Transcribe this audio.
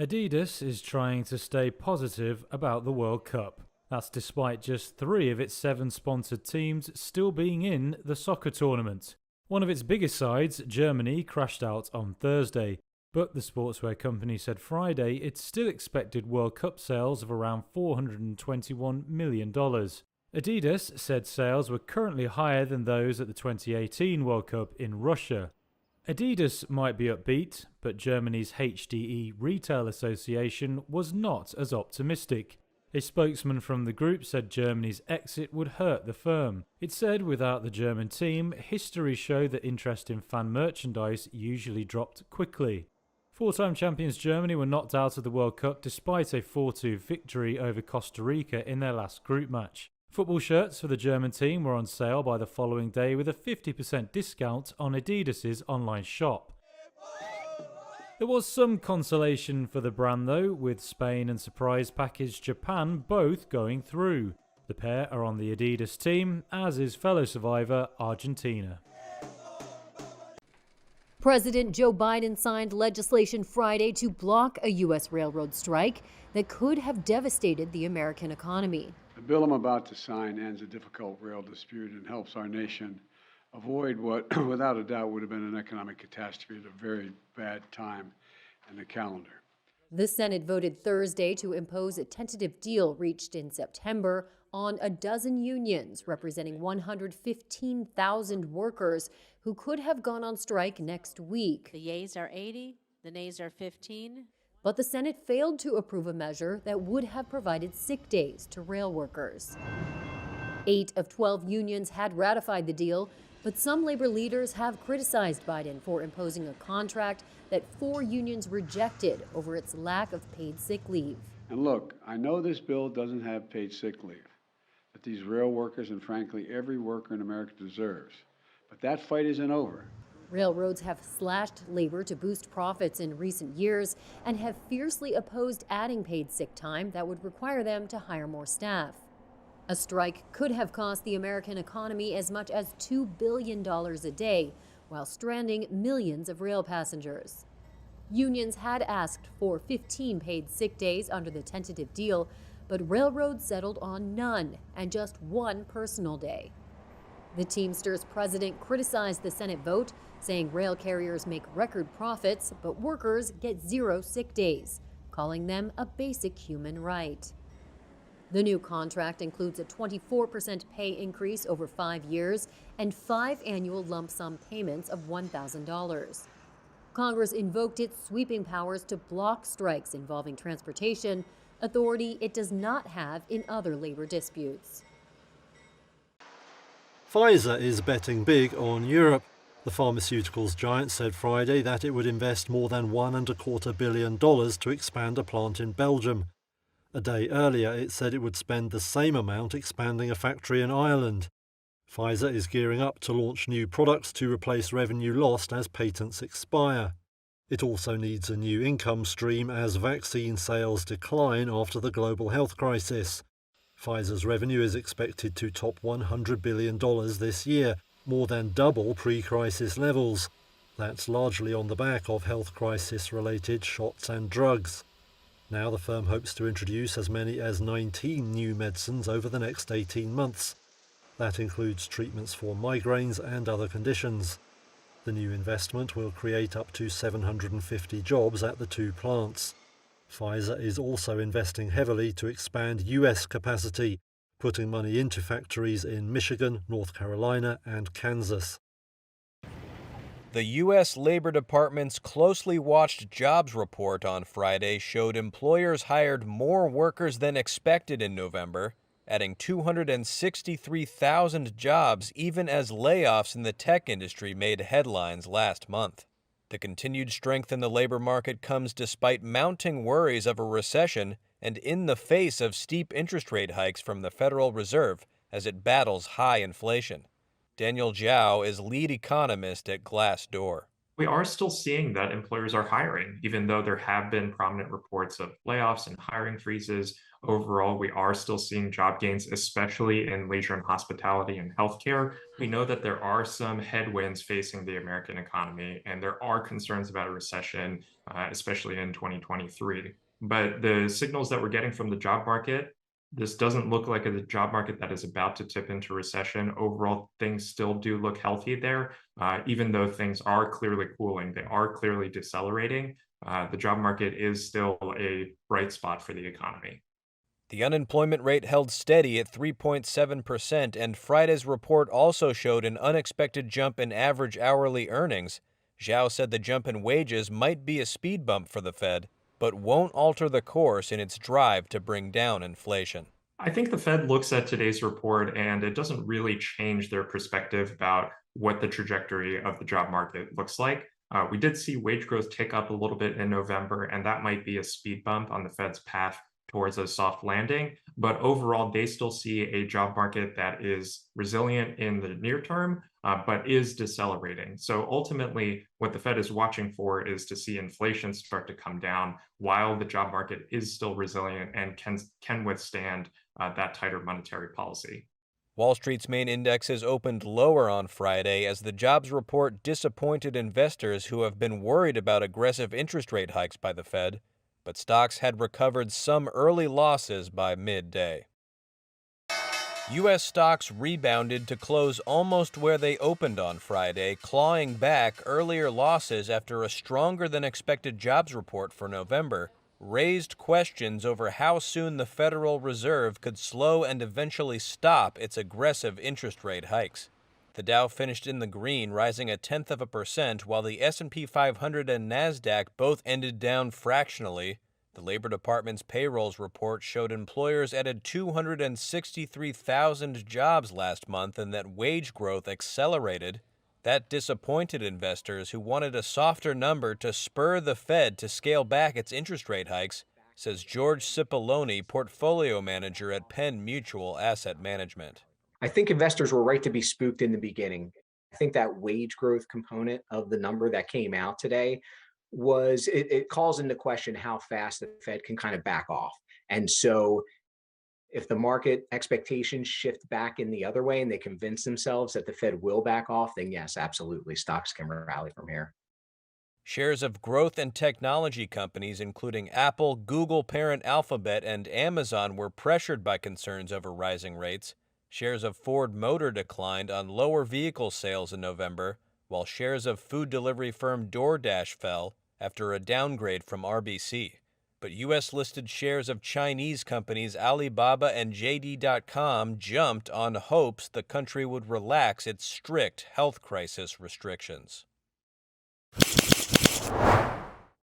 Adidas is trying to stay positive about the World Cup. That's despite just 3 of its 7 sponsored teams still being in the soccer tournament. One of its biggest sides, Germany, crashed out on Thursday, but the sportswear company said Friday it still expected World Cup sales of around $421 million. Adidas said sales were currently higher than those at the 2018 World Cup in Russia. Adidas might be upbeat, but Germany's HDE Retail Association was not as optimistic. A spokesman from the group said Germany's exit would hurt the firm. It said without the German team, history showed that interest in fan merchandise usually dropped quickly. Four-time champions Germany were knocked out of the World Cup despite a 4-2 victory over Costa Rica in their last group match. Football shirts for the German team were on sale by the following day with a 50% discount on Adidas's online shop. There was some consolation for the brand though, with Spain and surprise package Japan both going through. The pair are on the Adidas team, as is fellow survivor Argentina. President Joe Biden signed legislation Friday to block a U.S. railroad strike that could have devastated the American economy. The bill I'm about to sign ends a difficult rail dispute and helps our nation avoid what, without a doubt, would have been an economic catastrophe at a very bad time in the calendar. The Senate voted Thursday to impose a tentative deal reached in September on a dozen unions representing 115,000 workers who could have gone on strike next week. The yeas are 80, the nays are 15. But the Senate failed to approve a measure that would have provided sick days to rail workers. 8 of 12 unions had ratified the deal, but some labor leaders have criticized Biden for imposing a contract that 4 unions rejected over its lack of paid sick leave. And look, I know this bill doesn't have paid sick leave that these rail workers and frankly every worker in America deserves. But that fight isn't over. Railroads have slashed labor to boost profits in recent years and have fiercely opposed adding paid sick time that would require them to hire more staff. A strike could have cost the American economy as much as $2 billion a day, while stranding millions of rail passengers. Unions had asked for 15 paid sick days under the tentative deal, but railroads settled on none and just 1 personal day. The Teamsters president criticized the Senate vote, saying rail carriers make record profits, but workers get 0 sick days, calling them a basic human right. The new contract includes a 24% pay increase over 5 years and 5 annual lump sum payments of $1,000. Congress invoked its sweeping powers to block strikes involving transportation, authority it does not have in other labor disputes. Pfizer is betting big on Europe. The pharmaceuticals giant said Friday that it would invest more than $1.25 billion to expand a plant in Belgium. A day earlier, it said it would spend the same amount expanding a factory in Ireland. Pfizer is gearing up to launch new products to replace revenue lost as patents expire. It also needs a new income stream as vaccine sales decline after the global health crisis. Pfizer's revenue is expected to top $100 billion this year, more than double pre-crisis levels. That's largely on the back of health crisis-related shots and drugs. Now the firm hopes to introduce as many as 19 new medicines over the next 18 months. That includes treatments for migraines and other conditions. The new investment will create up to 750 jobs at the 2 plants. Pfizer is also investing heavily to expand US capacity, putting money into factories in Michigan, North Carolina, and Kansas. The U.S. Labor Department's closely watched jobs report on Friday showed employers hired more workers than expected in November, adding 263,000 jobs even as layoffs in the tech industry made headlines last month. The continued strength in the labor market comes despite mounting worries of a recession and in the face of steep interest rate hikes from the Federal Reserve as it battles high inflation. Daniel Zhao is lead economist at Glassdoor. We are still seeing that employers are hiring, even though there have been prominent reports of layoffs and hiring freezes. overall, we are still seeing job gains, especially in leisure and hospitality and healthcare. We know that there are some headwinds facing the American economy, and there are concerns about a recession, especially in 2023. But the signals that we're getting from the job market, this doesn't look like a job market that is about to tip into recession. Overall, things still do look healthy there, even though things are clearly cooling. They are clearly decelerating. The job market is still a bright spot for the economy. The unemployment rate held steady at 3.7%, and Friday's report also showed an unexpected jump in average hourly earnings. Zhao said the jump in wages might be a speed bump for the Fed, but won't alter the course in its drive to bring down inflation. I think the Fed looks at today's report and it doesn't really change their perspective about what the trajectory of the job market looks like. We did see wage growth tick up a little bit in November, and that might be a speed bump on the Fed's path towards a soft landing. But overall, they still see a job market that is resilient in the near term, but is decelerating. So ultimately, what the Fed is watching for is to see inflation start to come down while the job market is still resilient and can withstand that tighter monetary policy. Wall Street's main indexes opened lower on Friday as the jobs report disappointed investors who have been worried about aggressive interest rate hikes by the Fed, but stocks had recovered some early losses by midday. U.S. stocks rebounded to close almost where they opened on Friday, clawing back earlier losses after a stronger-than-expected jobs report for November raised questions over how soon the Federal Reserve could slow and eventually stop its aggressive interest rate hikes. The Dow finished in the green, rising 0.1%, while the S&P 500 and Nasdaq both ended down fractionally. The Labor Department's payrolls report showed employers added 263,000 jobs last month and that wage growth accelerated. That disappointed investors who wanted a softer number to spur the Fed to scale back its interest rate hikes, says George Cipollone, portfolio manager at Penn Mutual Asset Management. I think investors were right to be spooked in the beginning. I think that wage growth component of the number that came out today it calls into question how fast the Fed can kind of back off. And so if the market expectations shift back in the other way and they convince themselves that the Fed will back off, then yes, absolutely, stocks can rally from here. Shares of growth and technology companies, including Apple, Google parent Alphabet, and Amazon, were pressured by concerns over rising rates. Shares of Ford Motor declined on lower vehicle sales in November, while shares of food delivery firm DoorDash fell after a downgrade from RBC. But U.S.-listed shares of Chinese companies Alibaba and JD.com jumped on hopes the country would relax its strict health crisis restrictions.